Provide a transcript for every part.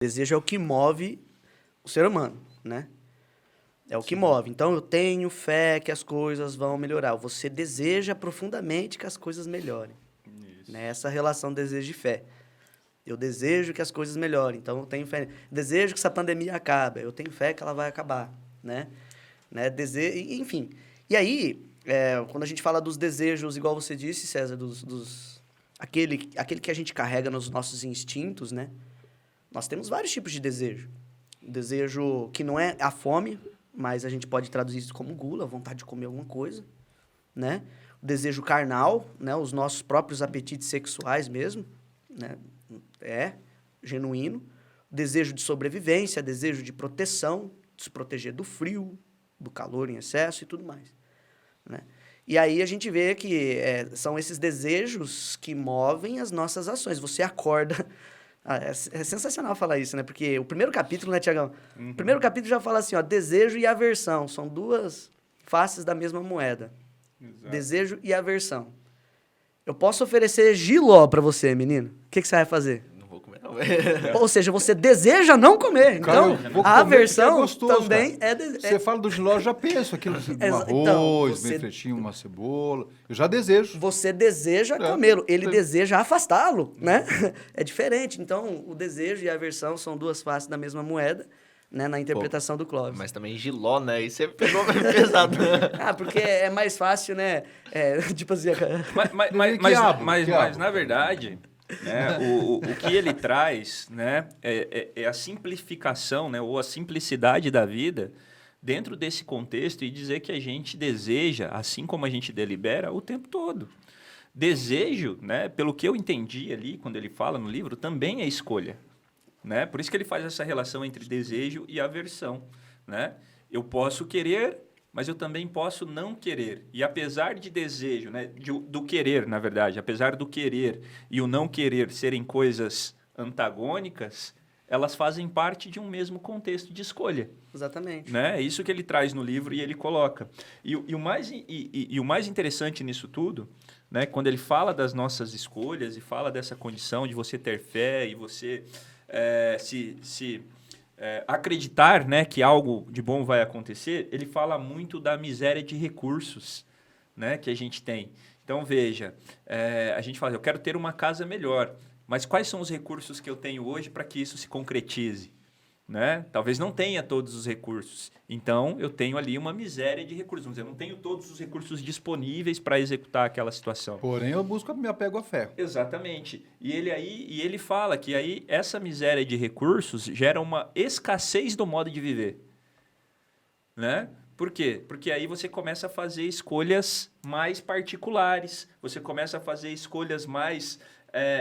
Desejo é o que move o ser humano, né? É o que move. Então, eu tenho fé que as coisas vão melhorar. Você deseja profundamente que as coisas melhorem. Isso. Né? Essa relação desejo e fé. Eu desejo que as coisas melhorem. Então, eu tenho fé. Desejo que essa pandemia acabe. Eu tenho fé que ela vai acabar, né? Enfim. E aí, quando a gente fala dos desejos, igual você disse, César, aquele que a gente carrega nos nossos instintos, né? Nós temos vários tipos de desejo. Desejo que não é a fome, mas a gente pode traduzir isso como gula, vontade de comer alguma coisa, né? O desejo carnal, né? Os nossos próprios apetites sexuais mesmo, né? É genuíno. Desejo de sobrevivência, desejo de proteção, de se proteger do frio, do calor em excesso e tudo mais, né? E aí a gente vê que são esses desejos que movem as nossas ações. Você acorda... é sensacional falar isso, né? Porque o primeiro capítulo, né, Tiagão? O primeiro capítulo já fala assim, ó, desejo e aversão. São duas faces da mesma moeda. Exato. Desejo e aversão. Eu posso oferecer jiló pra você, menino. O que você vai fazer? Não vou comer, não. Ou seja, você deseja não comer. Então, Cara, eu vou a comer aversão porque é gostoso, também cara. Você fala do giló, eu já penso aquilo, um arroz, bem fresquinho, uma cebola. Eu já desejo. Você deseja comê-lo, ele deseja afastá-lo, né? É diferente. Então, o desejo e a aversão são duas faces da mesma moeda, né? Na interpretação do Clóvis. Mas também giló, né? Isso pegou mais pesado. Porque é mais fácil, né? Tipo assim... Mas na verdade, né, o que ele traz, né, é a simplificação, né, ou a simplicidade da vida dentro desse contexto e dizer que a gente deseja, assim como a gente delibera, o tempo todo. Desejo, né, pelo que eu entendi ali, quando ele fala no livro, também é escolha. Né? Por isso que ele faz essa relação entre desejo e aversão. Né? Eu posso querer, mas eu também posso não querer. E apesar de desejo, né, do querer, na verdade, apesar do querer e o não querer serem coisas antagônicas, elas fazem parte de um mesmo contexto de escolha. Exatamente. Né? É isso que ele traz no livro e ele coloca. E o mais interessante nisso tudo, né, quando ele fala das nossas escolhas e fala dessa condição de você ter fé e você acreditar, né, que algo de bom vai acontecer, ele fala muito da miséria de recursos, né, que a gente tem. Então, veja, a gente fala, eu quero ter uma casa melhor, mas quais são os recursos que eu tenho hoje para que isso se concretize? Né? Talvez não tenha todos os recursos. Então, eu tenho ali uma miséria de recursos. Vamos dizer, eu não tenho todos os recursos disponíveis para executar aquela situação. Porém, eu me apego à fé. Exatamente. E ele fala que aí essa miséria de recursos gera uma escassez do modo de viver. Né? Por quê? Porque aí você começa a fazer escolhas mais particulares, você começa a fazer escolhas mais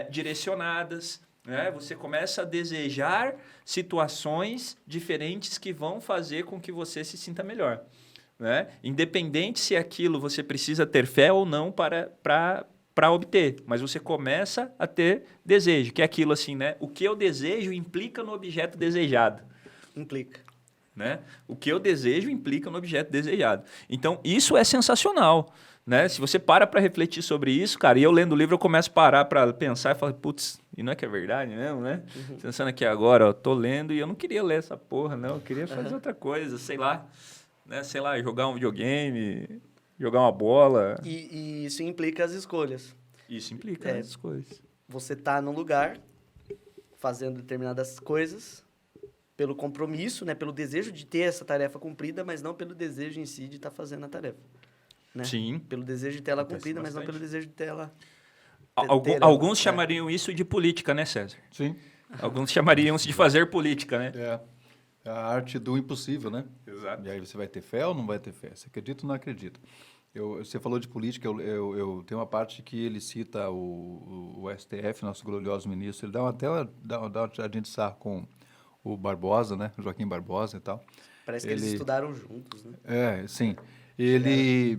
direcionadas, né? Você começa a desejar situações diferentes que vão fazer com que você se sinta melhor. Né? Independente se aquilo você precisa ter fé ou não para obter, mas você começa a ter desejo, que é aquilo assim, né? O que eu desejo implica no objeto desejado. Implica. Né? O que eu desejo implica no objeto desejado. Então, isso é sensacional. Né? Se você para refletir sobre isso, cara, e eu lendo o livro, eu começo a parar para pensar e falar, putz, e não é que é verdade mesmo, né? Pensando aqui agora, ó, tô lendo e eu não queria ler essa porra, não. Eu queria fazer outra coisa, sei lá. Né? Sei lá, jogar um videogame, jogar uma bola. E isso implica as escolhas. Isso implica as escolhas. Você tá num lugar fazendo determinadas coisas pelo compromisso, né? Pelo desejo de ter essa tarefa cumprida, mas não pelo desejo em si de estar fazendo a tarefa. Né? Sim. Pelo desejo de ter ela cumprida, mas não pelo desejo de ter ela... Alguns chamariam isso de política, né, César? Sim. Alguns chamariam isso de fazer política, né? É a arte do impossível, né? Exato. E aí você vai ter fé ou não vai ter fé? Você acredita ou não acredita? Você falou de política, eu tenho uma parte que ele cita o STF, nosso glorioso ministro, ele dá uma tiradinha de sarro com o Barbosa, né? Joaquim Barbosa e tal. Parece que eles estudaram juntos, né? Sim. Ele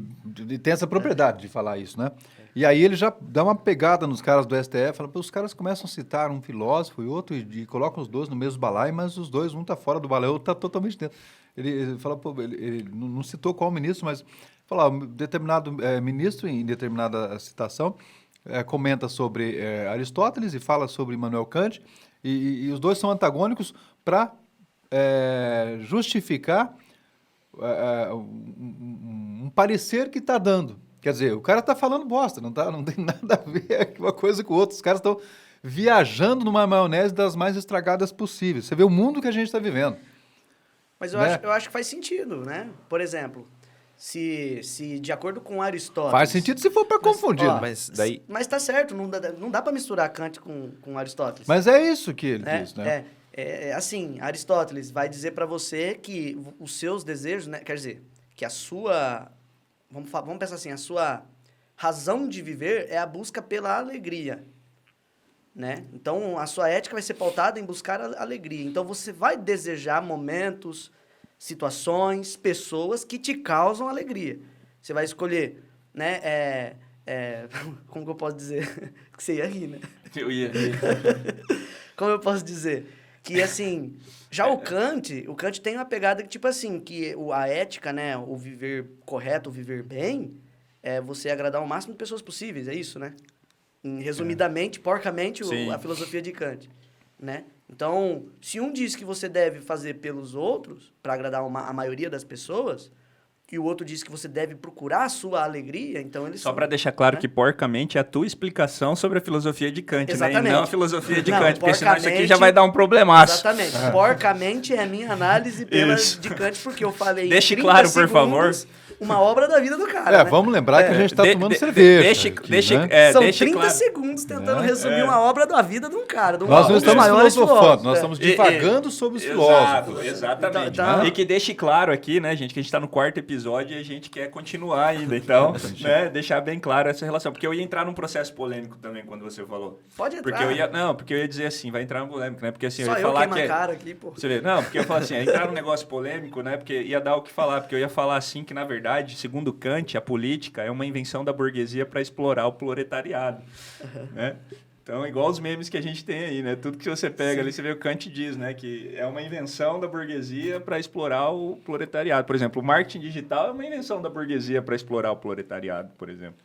tem essa propriedade de falar isso, né? E aí ele já dá uma pegada nos caras do STF, fala, os caras começam a citar um filósofo e outro e colocam os dois no mesmo balaio, mas os dois, um está fora do balaio, o outro está totalmente dentro. Ele fala, ele não citou qual ministro, mas fala, determinado ministro, em determinada citação, comenta sobre Aristóteles e fala sobre Immanuel Kant, E os dois são antagônicos para justificar um parecer que está dando. Quer dizer, o cara está falando bosta, não tem nada a ver uma coisa com o outro. Os caras estão viajando numa maionese das mais estragadas possíveis. Você vê o mundo que a gente está vivendo. Mas eu acho que faz sentido, né? Por exemplo, se de acordo com Aristóteles... Faz sentido se for para confundir. Mas tá certo, não dá para misturar Kant com Aristóteles. Mas é isso que ele diz, né? Assim, Aristóteles vai dizer para você que os seus desejos, né? Quer dizer, que a sua... Vamos pensar assim, a sua razão de viver é a busca pela alegria, né? Então, a sua ética vai ser pautada em buscar a alegria. Então, você vai desejar momentos, situações, pessoas que te causam alegria. Você vai escolher, né? Como que eu posso dizer? Que você ia rir, né? Eu ia rir. Como eu posso dizer? Que, assim, já o Kant tem uma pegada que, tipo assim, que a ética, né? O viver correto, o viver bem, é você agradar o máximo de pessoas possíveis, é isso, né? Resumidamente, porcamente, a filosofia de Kant, né? Então, se um diz que você deve fazer pelos outros, para agradar a maioria das pessoas, e o outro diz que você deve procurar a sua alegria, então eles Só para deixar claro, né, que porcamente é a tua explicação sobre a filosofia de Kant, exatamente, né? E não a filosofia de Kant, porque senão isso aqui já vai dar um problemaço. Exatamente. Porcamente é a minha análise de Kant, porque eu falei Deixe claro, por favor. Uma obra da vida do cara, né? Vamos lembrar que a gente está tomando cerveja. São 30 segundos tentando resumir uma obra da vida de um cara. Nós não estamos filosofando, nós estamos divagando sobre os filósofos. Exatamente. E que deixe claro aqui, né, gente, que a gente está no 4º episódio e a gente quer continuar ainda. Então, né, deixar bem claro essa relação. Porque eu ia entrar num processo polêmico também quando você falou. Pode entrar. Porque eu ia dizer assim, vai entrar num polêmico, né? Porque assim, só eu ia falar que... cara aqui, pô. Você vê, não, porque eu falo assim, ia entrar num negócio polêmico, né? Porque ia dar o que falar. Porque eu ia falar assim que, na verdade, segundo Kant, a política é uma invenção da burguesia para explorar o proletariado, né? Então, igual os memes que a gente tem aí, né? Tudo que você pega ali, você vê o Kant diz, né? Que é uma invenção da burguesia para explorar o proletariado. Por exemplo, o marketing digital é uma invenção da burguesia para explorar o proletariado, por exemplo.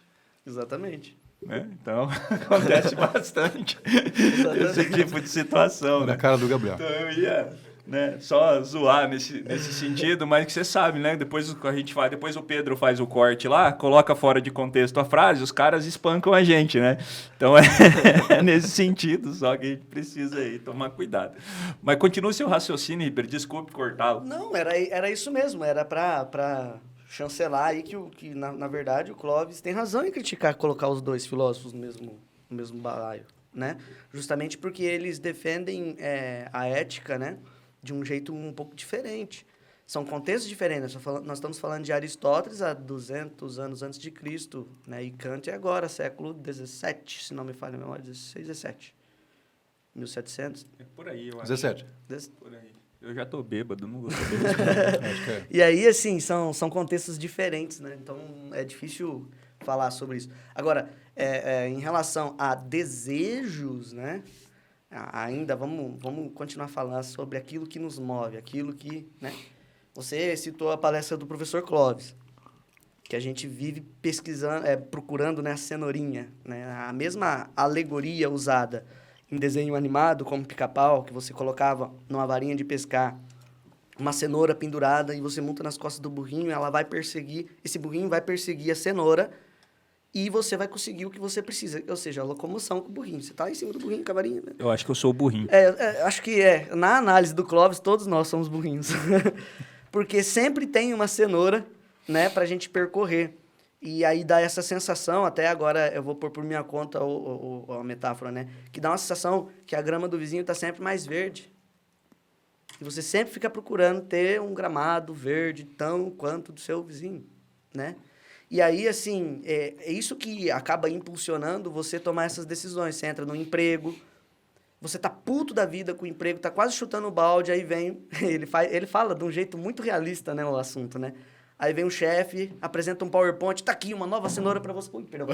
Exatamente. Né? Então, acontece bastante esse tipo de situação. Na né? cara do Gabriel. Então, eu ia... né, só zoar nesse sentido, mas que você sabe, né? Depois o Pedro faz o corte lá, coloca fora de contexto a frase, os caras espancam a gente, né? Então é nesse sentido, só que a gente precisa aí tomar cuidado. Mas continua o seu raciocínio, Ribeiro, desculpe cortá-lo. Não, era isso mesmo, era para chancelar aí que na verdade o Clóvis tem razão em criticar colocar os dois filósofos no mesmo balaio, né? Justamente porque eles defendem a ética, né? De um jeito um pouco diferente. São contextos diferentes. Nós estamos falando de Aristóteles há 200 anos antes de Cristo, né? E Kant é agora, século 17, se não me falha a memória, 16, 17. 1700. É por aí, eu acho. 17. Por aí. Eu já tô bêbado, não gosto E aí, assim, são contextos diferentes, né? Então, é difícil falar sobre isso. Agora, em relação a desejos, né? Ainda vamos continuar falando sobre aquilo que nos move, aquilo que, né? Você citou a palestra do professor Clóvis, que a gente vive pesquisando, procurando, né, a cenourinha, né? A mesma alegoria usada em desenho animado, como Pica-Pau, que você colocava numa varinha de pescar uma cenoura pendurada e você monta nas costas do burrinho, esse burrinho vai perseguir a cenoura e você vai conseguir o que você precisa. Ou seja, a locomoção com o burrinho. Você está em cima do burrinho com a varinha, né? Eu acho que eu sou o burrinho. Acho que na análise do Clóvis, todos nós somos burrinhos. Porque sempre tem uma cenoura, né, para a gente percorrer. E aí dá essa sensação, até agora eu vou pôr por minha conta a metáfora, né? Que dá uma sensação que a grama do vizinho está sempre mais verde. E você sempre fica procurando ter um gramado verde tão quanto do seu vizinho, né? E aí, assim, é isso que acaba impulsionando você tomar essas decisões. Você entra no emprego, você tá puto da vida com o emprego, tá quase chutando o balde, aí vem... Ele fala de um jeito muito realista, né, o assunto, né? Aí vem um chefe, apresenta um PowerPoint, tá aqui uma nova cenoura para você. Ui, perdão.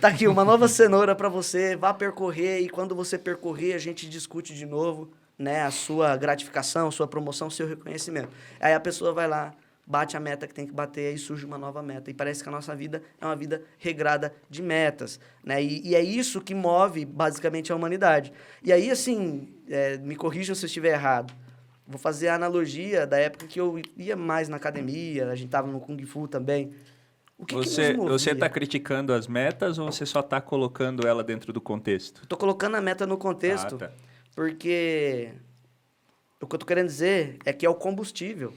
Tá aqui uma nova cenoura para você, vá percorrer, e quando você percorrer, a gente discute de novo, né, a sua gratificação, sua promoção, seu reconhecimento. Aí a pessoa vai lá, bate a meta que tem que bater, aí surge uma nova meta. E parece que a nossa vida é uma vida regrada de metas, né? E é isso que move, basicamente, a humanidade. E aí, assim, me corrijam se eu estiver errado. Vou fazer a analogia da época que eu ia mais na academia, a gente tava no Kung Fu também. O que você nos movia? está criticando as metas ou você só está colocando ela dentro do contexto? Eu tô colocando a meta no contexto, Tá. porque o que eu tô querendo dizer é que é o combustível.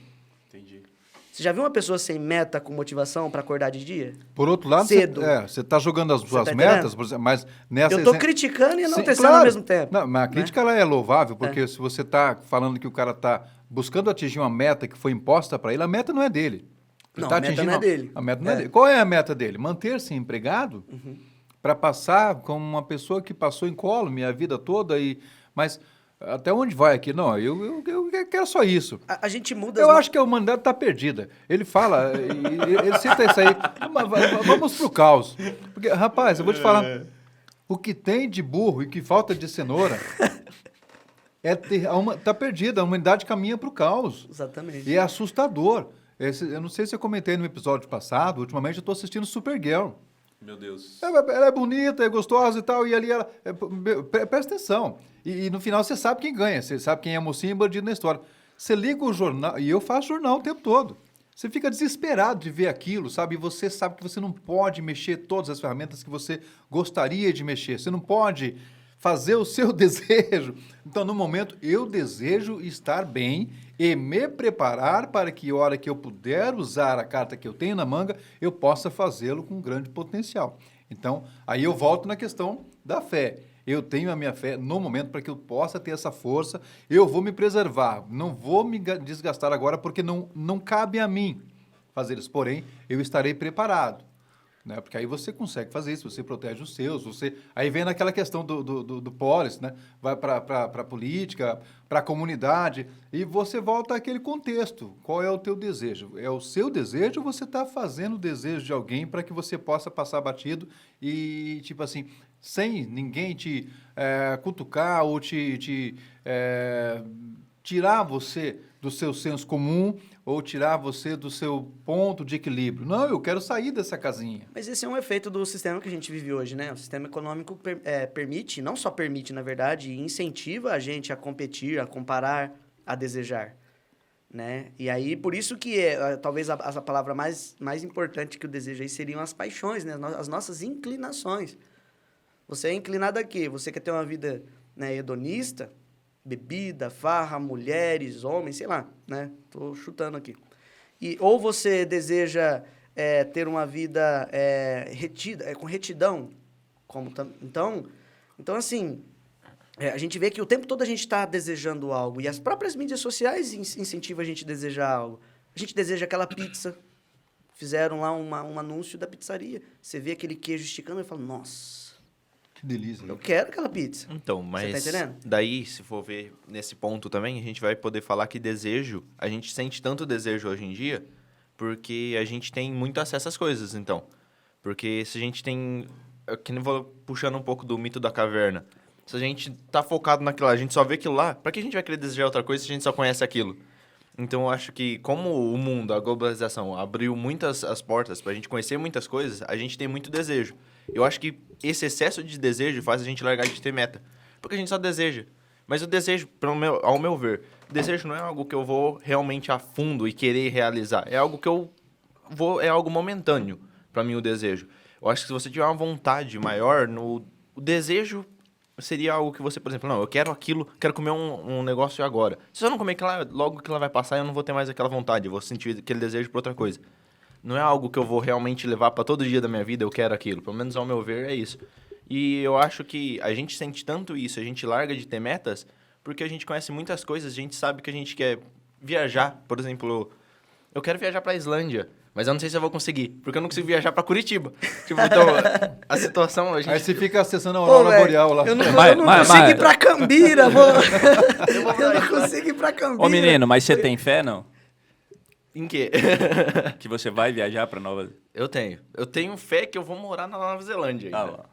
Entendi. Você já viu uma pessoa sem meta, com motivação para acordar de dia? Por outro lado, Cedo. você está jogando as suas tá metas, entendendo? por exemplo, mas nessa... Eu tô criticando e enaltecendo claro. ao mesmo tempo. Não, mas a crítica ela é louvável, porque se você está falando que o cara está buscando atingir uma meta que foi imposta para ele, a meta não é dele. Ele Não, tá a meta não é dele. A meta não é dele. Qual é a meta dele? Manter-se empregado para passar como uma pessoa que passou incólume a vida toda mas até onde vai aqui? Não, eu quero só isso. A gente muda... Eu acho que a humanidade está perdida. Ele fala, ele cita isso aí, vamos pro caos. Porque, rapaz, eu vou te falar, o que tem de burro e que falta de cenoura tá perdida, a humanidade caminha pro caos. Exatamente. E é assustador. Eu não sei se eu comentei no episódio passado, ultimamente eu estou assistindo Supergirl. Meu Deus. Ela é bonita, é gostosa e tal, e ali ela... Presta atenção. E no final você sabe quem ganha, você sabe quem é mocinho e bandido na história. Você liga o jornal, e eu faço jornal o tempo todo. Você fica desesperado de ver aquilo, sabe? E você sabe que você não pode mexer todas as ferramentas que você gostaria de mexer. Você não pode fazer o seu desejo. Então, no momento, eu desejo estar bem e me preparar para que, a hora que eu puder usar a carta que eu tenho na manga, eu possa fazê-lo com grande potencial. Então, aí eu volto na questão da fé. Eu tenho a minha fé no momento para que eu possa ter essa força. Eu vou me preservar, não vou me desgastar agora porque não cabe a mim fazer isso. Porém, eu estarei preparado. Né? Porque aí você consegue fazer isso, você protege os seus, aí vem naquela questão do polis, né? Vai para a política, para a comunidade, e você volta àquele contexto. Qual é o teu desejo? É o seu desejo ou você está fazendo o desejo de alguém para que você possa passar batido e, tipo assim, sem ninguém te cutucar ou tirar você do seu senso comum ou tirar você do seu ponto de equilíbrio. Não, eu quero sair dessa casinha. Mas esse é um efeito do sistema que a gente vive hoje, né? O sistema econômico permite, não só permite, na verdade, incentiva a gente a competir, a comparar, a desejar, né? E aí, por isso que talvez a palavra mais importante que o desejo aí seriam as paixões, né? As nossas inclinações. Você é inclinado a quê? Você quer ter uma vida, né, hedonista? Bebida, farra, mulheres, homens, sei lá, né? Tô chutando aqui. Ou você deseja ter uma vida com retidão, então assim, a gente vê que o tempo todo a gente está desejando algo, e as próprias mídias sociais incentivam a gente a desejar algo. A gente deseja aquela pizza, fizeram lá um anúncio da pizzaria, você vê aquele queijo esticando e fala, nossa... Que delícia. Eu quero aquela pizza. Então, mas Você tá entendendo? daí, se for ver nesse ponto também, a gente vai poder falar que desejo, a gente sente tanto desejo hoje em dia, porque a gente tem muito acesso às coisas, então. Porque se a gente tem, que nem vou puxando um pouco do mito da caverna, se a gente tá focado naquilo lá, a gente só vê aquilo lá, pra que a gente vai querer desejar outra coisa se a gente só conhece aquilo? Então, eu acho que como o mundo, a globalização, abriu muitas as portas pra gente conhecer muitas coisas, a gente tem muito desejo. Eu acho que esse excesso de desejo faz a gente largar de ter meta. Porque a gente só deseja. Mas o desejo, ao meu ver, o desejo não é algo que eu vou realmente a fundo e querer realizar. É algo que é algo momentâneo para mim o desejo. Eu acho que se você tiver uma vontade maior, o desejo seria algo que você, por exemplo, não, eu quero aquilo, quero comer um negócio agora. Se eu não comer aquilo, logo que ela vai passar, eu não vou ter mais aquela vontade, eu vou sentir aquele desejo por outra coisa. Não é algo que eu vou realmente levar para todo dia da minha vida, eu quero aquilo. Pelo menos ao meu ver é isso. E eu acho que a gente sente tanto isso, a gente larga de ter metas, porque a gente conhece muitas coisas, a gente sabe que a gente quer viajar. Por exemplo, eu quero viajar para a Islândia, mas eu não sei se eu vou conseguir, porque eu não consigo viajar para Curitiba. Tipo, então, a situação... A gente... Aí você fica acessando a aurora boreal lá. Eu não consigo ir para Cambira, eu não consigo ir para Cambira. Ô, menino, mas você tem fé, não? Em quê? Que você vai viajar para Nova... Eu tenho. Eu tenho fé que eu vou morar na Nova Zelândia ainda. Ah lá.